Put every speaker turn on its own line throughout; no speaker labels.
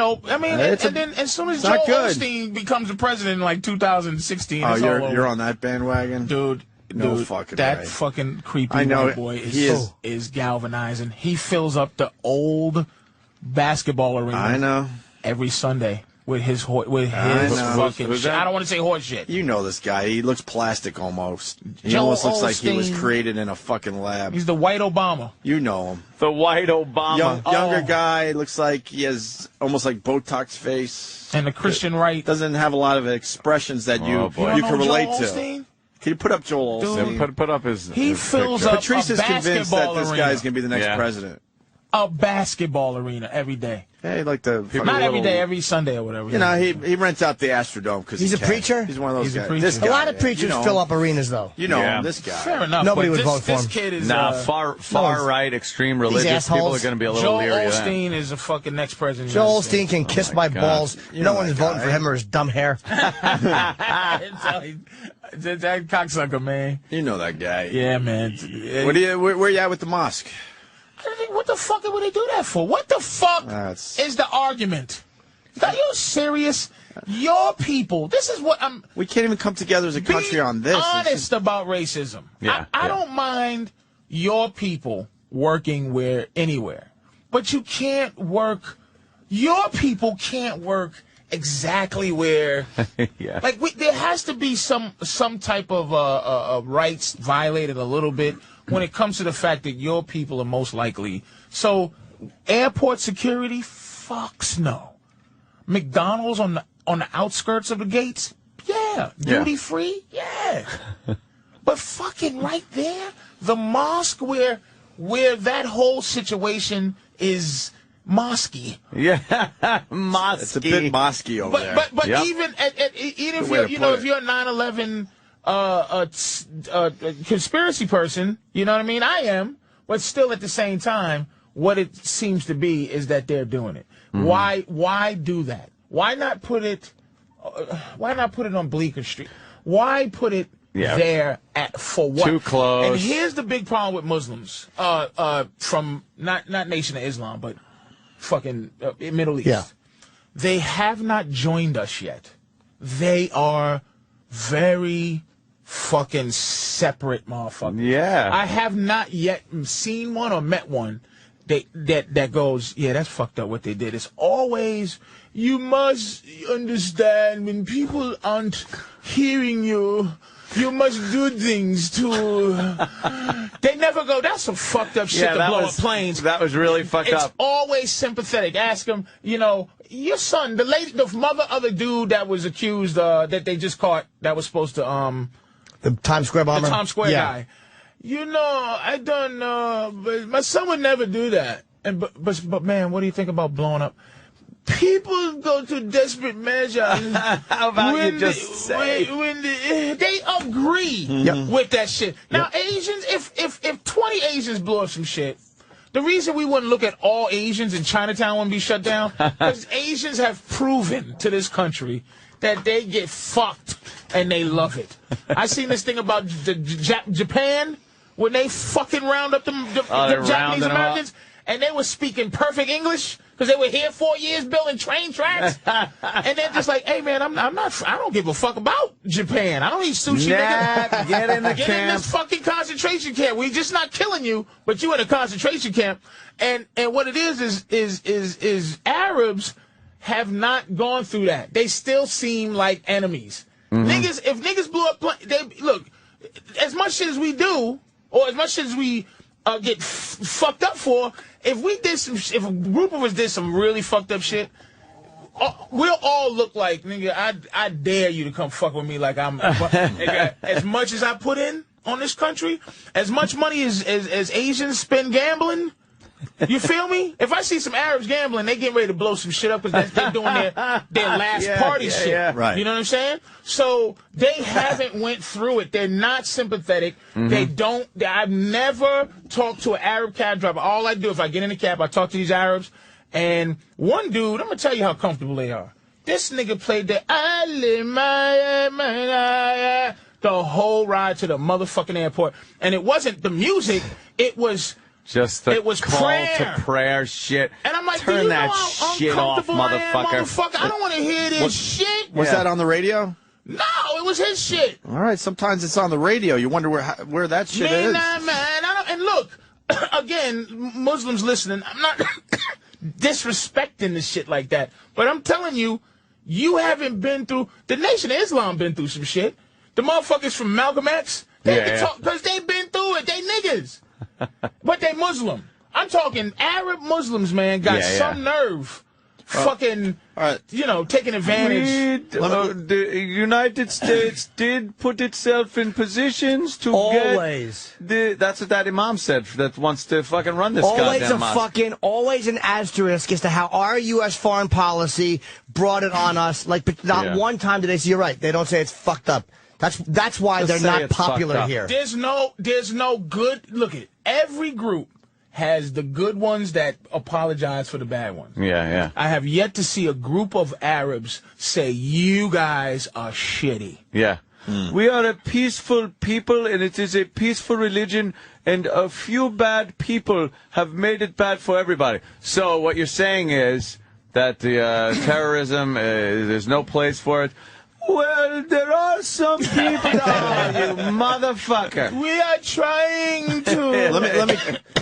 open. I mean, and then as soon as Joel Osteen becomes the president in like 2016, it's all over.
You're on that bandwagon,
dude.
No fucking
that
way.
fucking creepy white boy is galvanizing. He fills up the old basketball arena.
I know.
Every Sunday with his fucking shit. I don't want to say horse shit.
You know this guy. He looks plastic almost. He almost looks like he was created in a fucking lab.
He's the white Obama.
You know him.
The white Obama.
Younger guy. Looks like he has almost like Botox face.
And the Christian right.
Doesn't have a lot of expressions that you can relate to. Can you put up Joel Osteen?
Put up his
fills
picture.
up
Patrice is convinced that this guy's going to be the next president.
A basketball arena every day.
Yeah, like
not every day, every Sunday or whatever.
You know, he rents out the Astrodome because
he's a preacher.
He's one of those guys.
This guy, a lot of preachers fill up arenas, though.
You know him, this guy.
Fair enough.
Nobody would vote for him.
This kid is
far right, extreme religious people are going to be a little leery of that.
Joel Osteen is the fucking next president.
Joel Osteen can kiss my balls. No one is voting for him or his dumb hair.
That cocksucker, man.
You know that guy.
Yeah, man.
Where you at with the mosque?
What the fuck would they do that for? What the fuck is the argument? Are you serious? Your people. This is what I'm.
We can't even come together as a country on this.
Be honest about racism. I don't mind your people working anywhere, but you can't work. Your people can't work exactly where. Like there has to be some type of rights violated a little bit. When it comes to the fact that your people are most likely. So, airport security? Fucks no. McDonald's on the outskirts of the gates? Yeah. Duty free? Yeah. But fucking right there, the mosque where that whole situation is mosque-y.
Yeah, mosque.
It's a bit mosque-y over there.
But even if you're, if you're a 9/11 conspiracy person, you know what I mean? I am, but still at the same time, what it seems to be is that they're doing it. Mm-hmm. Why do that? Why not put it on Bleecker Street? Why put it there for what?
Too close.
And here's the big problem with Muslims, from not Nation of Islam, but fucking Middle East. Yeah. They have not joined us yet. They are very fucking separate motherfuckers.
Yeah.
I have not yet seen one or met one that goes, yeah, that's fucked up what they did. It's always, you must understand when people aren't hearing you, you must do things to... They never go, that's some fucked up shit to blow up planes.
That was really fucked up.
It's always sympathetic. Ask them, your son, the mother of the dude that was accused, that they just caught, that was supposed to,
the Times Square bomber?
The Times Square guy. I don't know, but my son would never do that. But man, what do you think about blowing up? People go to desperate measures.
How about you just say?
When they agree with that shit. Now, Asians, if 20 Asians blow up some shit, the reason we wouldn't look at all Asians in Chinatown wouldn't be shut down, because Asians have proven to this country that they get fucked and they love it. I seen this thing about Japan when they fucking round up the Japanese Americans, and they were speaking perfect English because they were here 4 years building train tracks, and they're just like, "Hey man, I don't give a fuck about Japan. I don't eat sushi. Nigga.
Get in the
Get
camp.
in this fucking concentration camp. We just not killing you, but you in a concentration camp." And what it is Arabs have not gone through that. They still seem like enemies. Mm-hmm. If niggas blew up, look, as much shit as we do, or as much shit as we get fucked up for, if a group of us did some really fucked up shit, we'll all look like, nigga, I dare you to come fuck with me like I'm, nigga, as much as I put in on this country, as much money as Asians spend gambling, you feel me? If I see some Arabs gambling, they getting ready to blow some shit up because they're doing their last party shit. Yeah. Right. You know what I'm saying? So they haven't went through it. They're not sympathetic. Mm-hmm. They don't. I've never talked to an Arab cab driver. All I do, if I get in a cab, I talk to these Arabs. And one dude, I'm going to tell you how comfortable they are. This nigga played the whole ride to the motherfucking airport. And it wasn't the music. It was
Just the
it was
call
prayer.
to prayer shit.
And I'm like,
turn
do you
that
know how
shit off,
motherfucker. I don't want to hear this shit.
Was that on the radio?
No, it was his shit.
All right, sometimes it's on the radio. You wonder where that shit is.
Man. And look, again, Muslims listening, I'm not disrespecting this shit like that. But I'm telling you, you haven't been through, the Nation of Islam been through some shit. The motherfuckers from Malcolm X, they can talk, because they been through it. They niggas. But they Muslim. I'm talking Arab Muslims, man, got some nerve. Fucking, taking advantage.
The United States did put itself in positions to that's what that imam said that wants to fucking run this goddamn mosque.
Always an asterisk as to how our U.S. foreign policy brought it on us. Like, not one time did they say, you're right, they don't say it's fucked up. That's why they're not popular here.
There's no good, look at every group has the good ones that apologize for the bad ones.
Yeah.
I have yet to see a group of Arabs say, you guys are shitty.
Yeah. We are a peaceful people, and it is a peaceful religion, and a few bad people have made it bad for everybody. So what you're saying is that the terrorism, there's no place for it. Well, there are some people. Oh, you motherfucker!
We are trying to.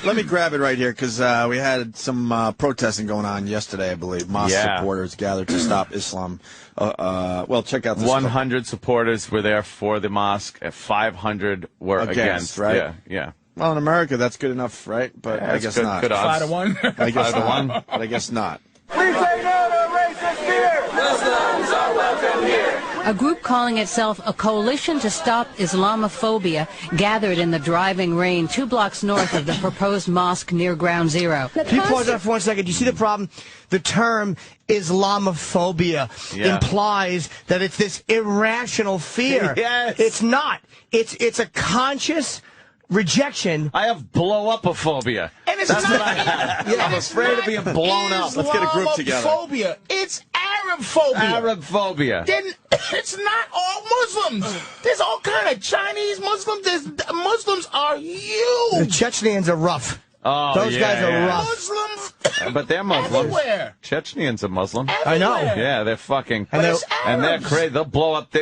let me grab it right here because we had some protesting going on yesterday, I believe. Mosque supporters gathered to stop Islam. Well, check out this.
100 supporters were there for the mosque. 500 were against.
Right?
Yeah.
Well, in America, that's good enough, right? But I guess not.
Good odds.
5-1.
I guess 5-1. But I guess not.
We say no to racist fear. Muslims are welcome here.
A group calling itself a coalition to stop Islamophobia gathered in the driving rain 2 blocks north of the proposed mosque near Ground Zero.
Can you pause that for 1 second? Do you see the problem? The term Islamophobia implies that it's this irrational fear.
Yes.
It's not. It's a conscious rejection.
I have blow-up-ophobia.
And it's not.
I'm afraid of being blown up.
Let's get a group together.
Islamophobia. It's Arab-phobia.
Arab-phobia.
Then it's not all Muslims. There's all kind of Chinese Muslims. Muslims are huge.
The Chechens are rough.
Oh,
those guys are rough.
Muslims,
but they're Muslims.
Everywhere.
Chechens are Muslim.
Everywhere.
I know.
Yeah, they're fucking.
And
they're crazy. They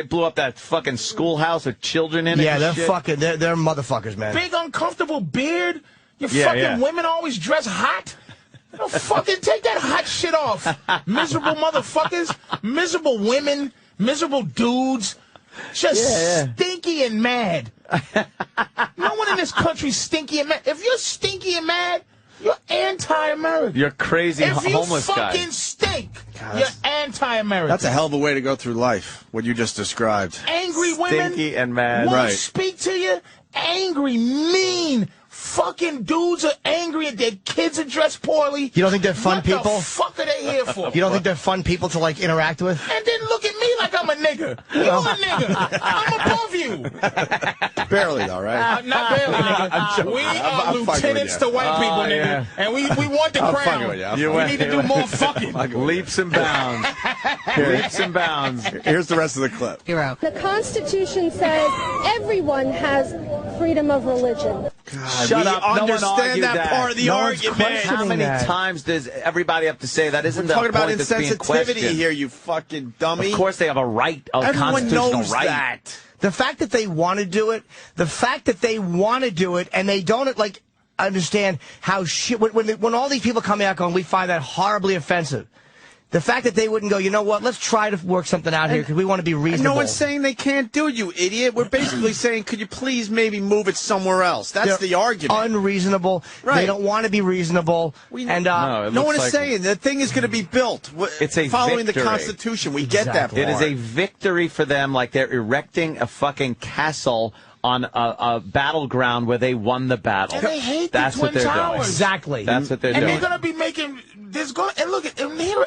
blew up that fucking schoolhouse with children in it.
Yeah, they're
shit.
fucking. They're motherfuckers, man.
Big uncomfortable beard. You fucking women always dress hot. You fucking take that hot shit off. Miserable motherfuckers. Miserable women. Miserable dudes. Just stinky and mad. No one in this country's stinky and mad. If you're stinky and mad, you're anti-American.
You're crazy homeless guy.
If you fucking stink, you're anti-American.
That's a hell of a way to go through life, what you just described.
Angry women
Stinky and mad.
won't speak to you. Angry, mean, fucking dudes are angry and their kids are dressed poorly.
You don't think they're fun people?
What the fuck are they here for?
You don't think they're fun people to, like, interact with?
And then look at me like I'm a nigger. You're a nigger. I'm above you.
Barely, though, right?
Not barely, nigga. We are lieutenants to white people, nigga.
Yeah.
And we want the crown. We need to do more fucking.
Leaps and bounds. Leaps and bounds.
Here's the rest of the clip.
The Constitution says everyone has freedom of religion.
God,
Shut
we
up. No
understand
one
that part of the argument.
How many times does everybody have to say that? Isn't
We're
the
talking about
point that's being
insensitivity
questioned?
here, you fucking dummy.
Of course they have a right, a
Everyone
constitutional
knows
right.
that.
The fact that they want to do it, and they don't, like, understand how shit, when all these people come out going, we find that horribly offensive. The fact that they wouldn't go, you know what, let's try to work something out here because we want to be reasonable.
No one's saying they can't do it, you idiot. We're basically saying, could you please maybe move it somewhere else? That's the argument.
Unreasonable. Right. They don't want to be reasonable.
No one is saying the thing is going to be built.
It's a
following
victory.
the Constitution. We get that part.
It is a victory for them, like they're erecting a fucking castle on a battleground where they won the battle.
And they hate
That's
the
what
Twin
they're
Towers.
doing.
Exactly.
That's what they're
and
doing.
they're going to be making this going. And look,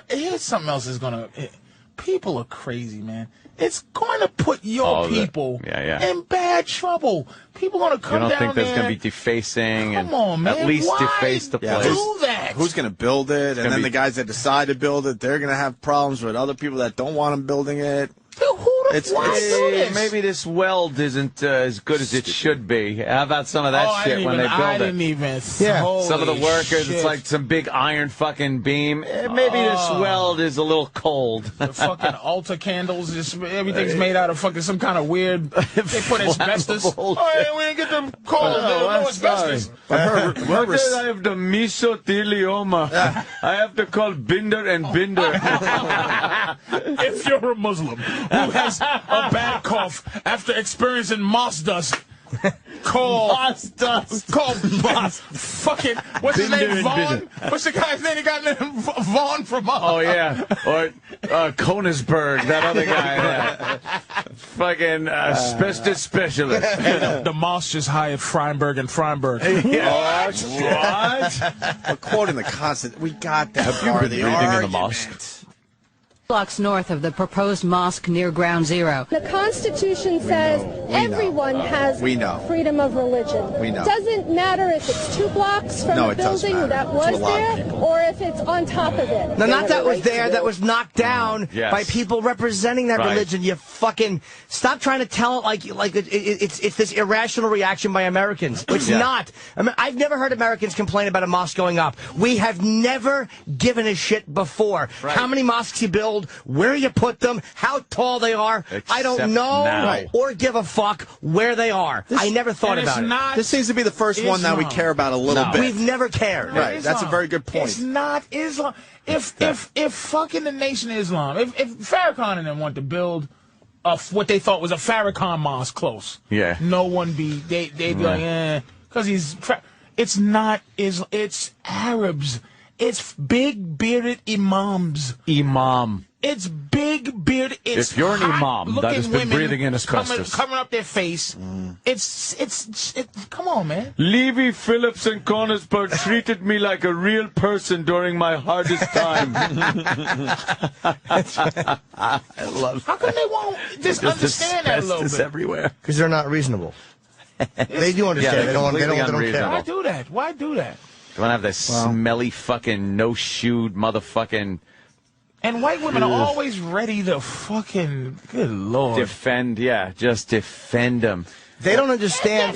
here's something else is going to. People are crazy, man. It's going to put your people in bad trouble. People are going to come down there.
You don't think there's going to be defacing
Come on, man.
at least
Why
deface the place?
do that?
Who's going to build it? And then the guys that decide to build it, they're going to have problems with other people that don't want them building it.
Who
Maybe this weld isn't as good as it should be. How about some of that shit when they build it?
I didn't even.
Some of the workers, it's like some big iron fucking beam. Maybe this weld is a little cold.
The fucking altar candles, everything's made out of fucking some kind of weird. They put asbestos. Oh, we didn't get them cold. No asbestos.
I have the mesothelioma. I have to call Binder and Binder.
If you're a Muslim who has a bad cough after experiencing moss dust, call fucking what's his name? Vaughn? What's the guy's name? He got Vaughn from
Oh yeah, or Konisberg, that other guy. Fucking asbestos specialist.
And the Mosque just hired Freinberg and Freinberg.
What? Quoting the constant. We got that.
Have you been reading in the mosque?
Blocks north of the proposed mosque near Ground Zero.
The Constitution says everyone has freedom of religion.
We know.
Doesn't matter if it's 2 blocks from the building that was there or if it's on top of it.
No, not that was there. That was knocked down by people representing that religion. You fucking stop trying to tell it like it's this irrational reaction by Americans. It's not. I mean, I've never heard Americans complain about a mosque going up. We have never given a shit before. How many mosques you build, where you put them, how tall they are. I don't know or give a fuck where they are. I never thought about it.
This seems to be the first one that we care about a little bit.
We've never cared.
Right. That's a very good point.
It's not Islam. If fucking the Nation of Islam, if Farrakhan and them want to build what they thought was a Farrakhan mosque close, no one they'd be like, because it's not Islam. It's Arabs. It's big bearded imams. It's big bearded. It's
if you're an imam that has been breathing in asbestos,
covering up their face. It's come on, man.
Levy, Phillips, and Konisberg treated me like a real person during my hardest time.
I love. How come they won't just understand that a little bit?
Everywhere
because they're not reasonable. They do understand. They don't care.
Why do that? Why do that?
You want to have this smelly fucking no-shoed motherfucking...
And white women are always ready to fucking... Good Lord.
Defend, just defend them.
They don't understand...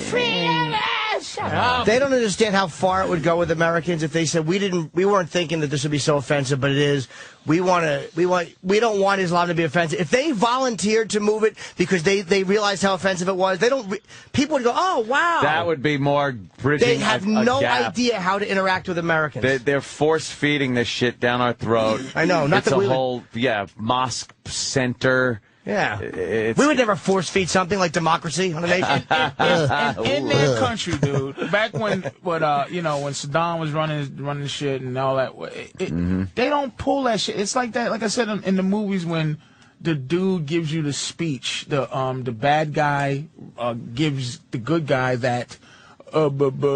Shut up.
They don't understand how far it would go with Americans if they said we weren't thinking that this would be so offensive, but it is. We don't want Islam to be offensive. If they volunteered to move it because they realized how offensive it was, people would go, oh wow.
That would be more bridging.
They have no idea how to interact with Americans.
They're force feeding this shit down our throat.
I know. Not
it's a whole mosque center.
Yeah, we would never force feed something like democracy on a nation.
In their country, dude. Back when Saddam was running shit and all that, they don't pull that shit. It's like that. Like I said in the movies, when the dude gives you the speech, the bad guy gives the good guy that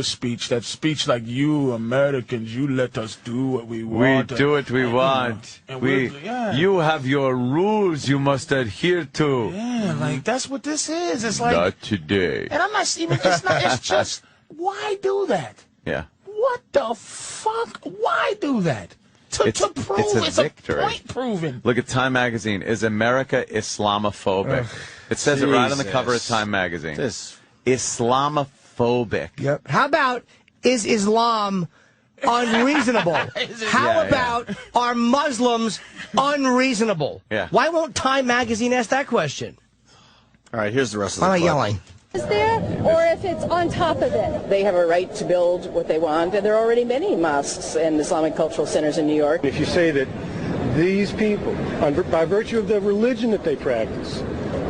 speech. That speech like, you Americans, you let us do what we want.
We do what we want. You have your rules you must adhere to.
Yeah, like that's what this is. It's like
not today.
And I'm not even. It's not. It's just why do that?
Yeah.
What the fuck? Why do that? To prove it's a point proven.
Look at Time Magazine. Is America Islamophobic? It says it right on the cover of Time Magazine. Islamophobic.
Yep. How about, is Islam unreasonable? How about, are Muslims unreasonable?
Yeah.
Why won't Time Magazine ask that question?
All right, here's the rest of the
clip.
clip.
Yelling.
Is there, or if it's on top of it.
They have a right to build what they want, and there are already many mosques and Islamic cultural centers in New York.
If you say that these people, by virtue of the religion that they practice,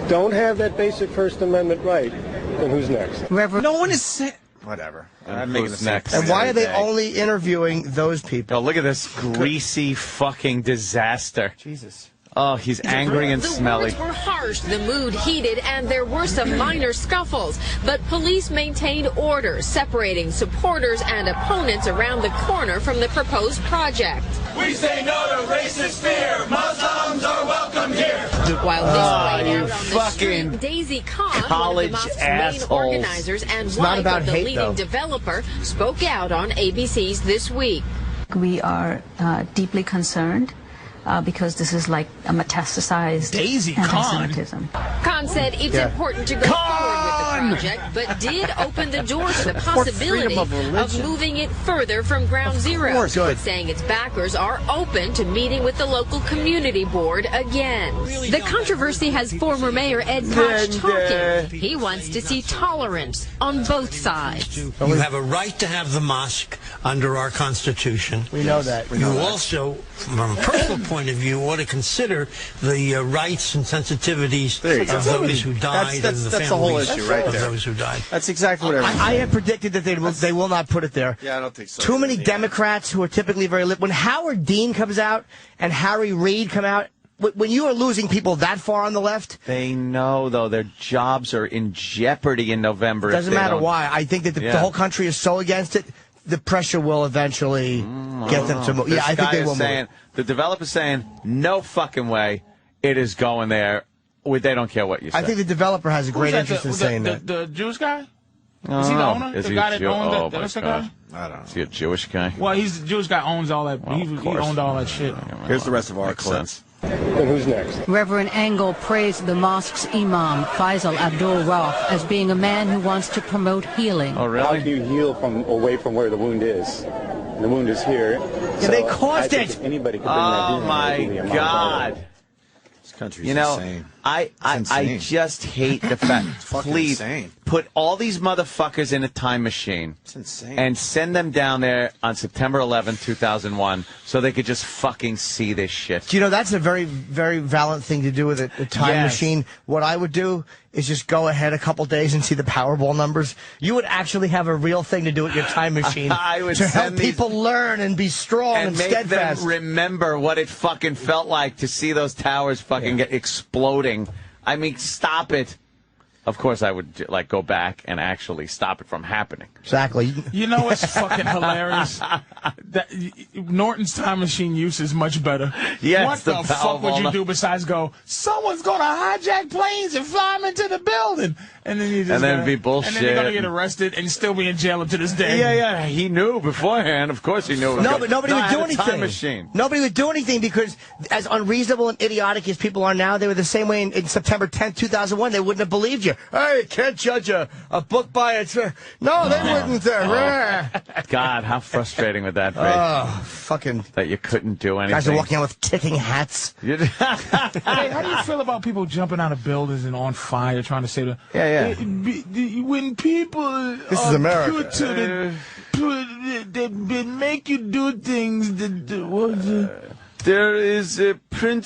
don't have that basic First Amendment right, then who's next?
No one is saying... Whatever. I'm making this next.
And why are they only interviewing those people?
Oh, look at this greasy fucking disaster.
Jesus.
Oh, he's angry and smelly.
The words were harsh, the mood heated, and there were some minor scuffles. But police maintained order, separating supporters and opponents around the corner from the proposed project.
We say no to racist fear. Muslims are welcome here.
While this played out on the
fucking
street, Daisy Kahn,
college
one of the mosque's
assholes.
main organizers and wife of the leading developer, spoke out on ABC's This Week.
We are deeply concerned because this is like a metastasized anti-Semitism.
Khan said it's important to go forward with the project, but did open the door to the possibility of moving it further from ground zero, saying its backers are open to meeting with the local community board again. The controversy has former Mayor Ed Koch talking. He wants to see tolerance on both sides.
You have a right to have the mosque under our Constitution.
We know that.
You also, from a personal point of view, ought to consider the rights and sensitivities of those who died and the families of those who died.
That's exactly what
I have predicted that they will not put it there.
Yeah, I don't think so.
Too many Democrats who are typically very when Howard Dean comes out and Harry Reid come out, when you are losing people that far on the left,
they know though their jobs are in jeopardy in November.
Doesn't matter why. I think that the whole country is so against it. The pressure will eventually get them to move. Yeah, I think they will move.
The developer's saying, no fucking way it is going there. They don't care what you say.
I think the developer has a great interest in saying that.
The Jewish guy? Is he the owner?
Is
the
he
guy that owned the guy?
I don't know.
Is he a Jewish guy?
Well, he's the Jewish guy owns all that. Well, he owned all that shit.
Here's the rest of our clips.
And who's next?
Reverend Engel praised the mosque's imam, Faisal Abdul Rauf, as being a man who wants to promote healing.
Oh, really?
How do you heal from away from where the wound is? The wound is here.
So they caused it.
Anybody can bring that
Oh, my God.
This country's
insane. I just hate the fact. Please
insane.
Put all these motherfuckers in a time machine.
It's insane.
And send them down there on September 11th, 2001, so they could just fucking see this shit.
Do you know, that's a very, very valiant thing to do with a time machine. What I would do is just go ahead a couple days and see the Powerball numbers. You would actually have a real thing to do with your time machine to help people learn and be strong and
make
steadfast.
Them remember what it fucking felt like to see those towers fucking get exploding. I mean, stop it. Of course, I would go back and actually stop it from happening.
Exactly.
You know what's fucking hilarious? That Norton's time machine use is much better.
Yes,
what the fuck would you do besides go, someone's going to hijack planes and fly them into the building? And then you just
be bullshit.
And then you're going to get arrested and still be in jail to this day.
Yeah. He knew beforehand. Of course he knew.
No, but nobody would do anything.
Time machine.
Nobody would do anything because as unreasonable and idiotic as people are now, they were the same way in September 10th, 2001. They wouldn't have believed you. Hey, you can't judge a book by its... No, they wouldn't.
God, how frustrating would that be?
Oh, fucking...
That you couldn't do anything.
Guys are walking out with ticking hats.
Hey, how do you feel about people jumping out of buildings and on fire trying to say... When people
this is America.
Put to they make you do things
there is a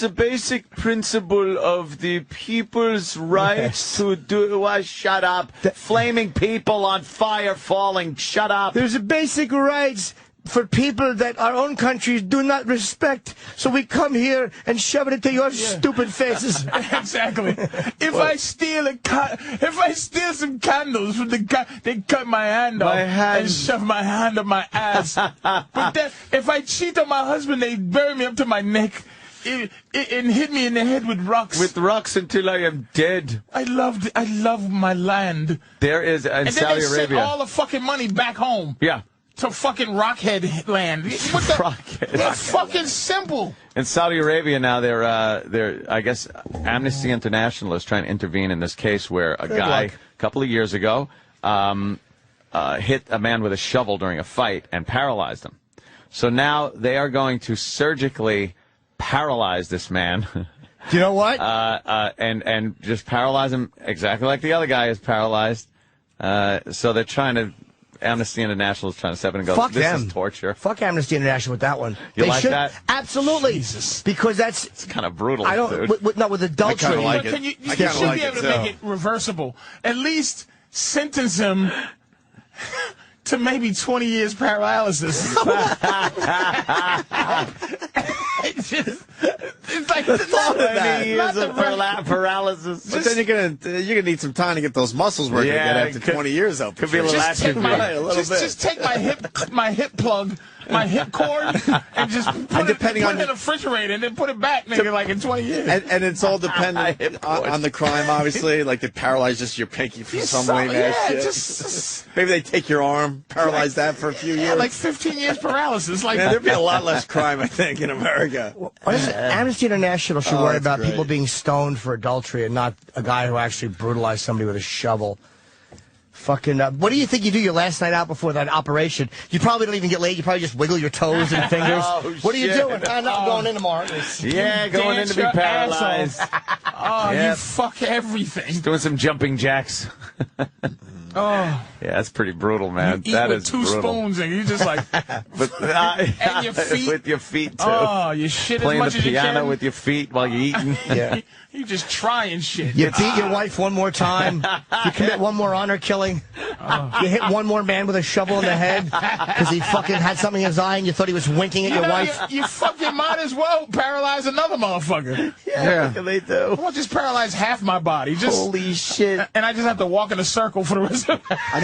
basic principle of the people's rights to do... shut up. Flaming people on fire falling. Shut up.
There's a basic rights for people that our own countries do not respect. So we come here and shove it into your stupid faces.
Exactly. If I steal some candles from they cut my hand off and shove my hand up my ass. But then if I cheat on my husband, they bury me up to my neck and hit me in the head with rocks.
With rocks until I am dead.
I love my land.
There is in Saudi Arabia.
Send all the fucking money back home.
Yeah.
To fucking Rockhead land. What the? Rockhead. It's fucking simple.
In Saudi Arabia now, they're I guess Amnesty International is trying to intervene in this case where a guy a couple of years ago hit a man with a shovel during a fight and paralyzed him. So now they are going to surgically paralyze this man.
You know what?
And just paralyze him exactly like the other guy is paralyzed. So they're trying to. Amnesty International is trying to step in and go,
fuck
this
them.
is torture.
Fuck Amnesty International with that one.
You like that?
Absolutely.
Jesus.
Because
it's kind of brutal,
I don't,
dude.
with adultery.
I kind of like it.
You should be able to make it reversible. At least sentence him to maybe 20 years paralysis. It's like
the thought of that.
20 years of paralysis.
But then you're gonna need some time to get those muscles working again after 20 years up.
Could be a little atrophy.
Just take my hip plug my hip cord and just put it in the refrigerator and then put it back, nigga, like in 20 years.
And it's all dependent on the crime, obviously. Like they paralyze just your pinky for some way. Maybe they take your arm, paralyze that for a few years.
Yeah, like 15 years paralysis. Like
there'd be a lot less crime, I think, in America.
Amnesty International should worry about people being stoned for adultery and not a guy who actually brutalized somebody with a shovel. Fucking, what do you think you do your last night out before that operation? You probably don't even get laid. You probably just wiggle your toes and fingers. What are you doing? I'm going in tomorrow.
Yeah, going in to be paralyzed.
You fuck everything.
Just doing some jumping jacks. Yeah, that's pretty brutal, man.
You eat
that
with
is
two
brutal.
spoons and you just like, and your feet.
With your feet, too.
Oh, you shit
Playing
as much as you can.
the piano with your feet while you're eating.
Yeah.
You just trying shit.
You beat your wife one more time. You commit one more honor killing. You hit one more man with a shovel in the head because he fucking had something in his eye and you thought he was winking at your wife.
You fucking might as well paralyze another motherfucker.
Yeah. They do.
I want to just paralyze half my body.
Holy shit.
And I just have to walk in a circle for the rest of
I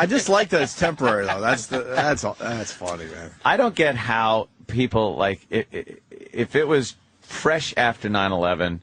just like that it's temporary, though. That's funny, man.
I don't get how people, like, if it was fresh after 9/11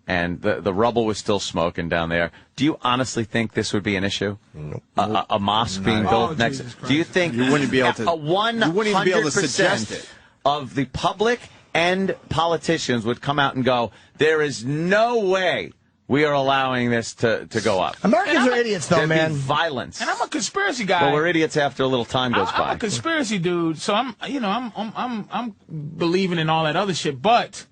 and the rubble was still smoking down there, do you honestly think this would be an issue?
Nope.
A mosque being built next? Do you think
you wouldn't be able to?
You wouldn't even be able to suggest it. Of the public and politicians would come out and go, there is no way we are allowing this to go up.
Americans are idiots, though, man.
Violence.
And I'm a conspiracy guy.
Well, we're idiots after a little time goes by.
I'm a conspiracy dude, so I'm believing in all that other shit, but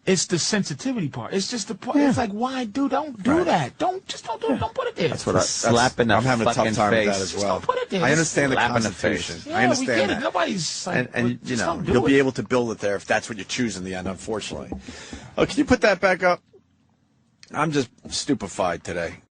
it's the sensitivity part. It's just the part. It's like, why, dude? Don't do that. Don't do it. Don't put it there.
That's what
slap in the
I'm having a tough time
face.
with that as well.
Just don't put it there.
I understand the
slap
Constitution.
In the face.
Yeah,
I understand
we get
that.
it. Nobody's like,
and you'll be able to build it there if that's what you choose in the end. Unfortunately. Oh, can you put that back up? I'm just stupefied today.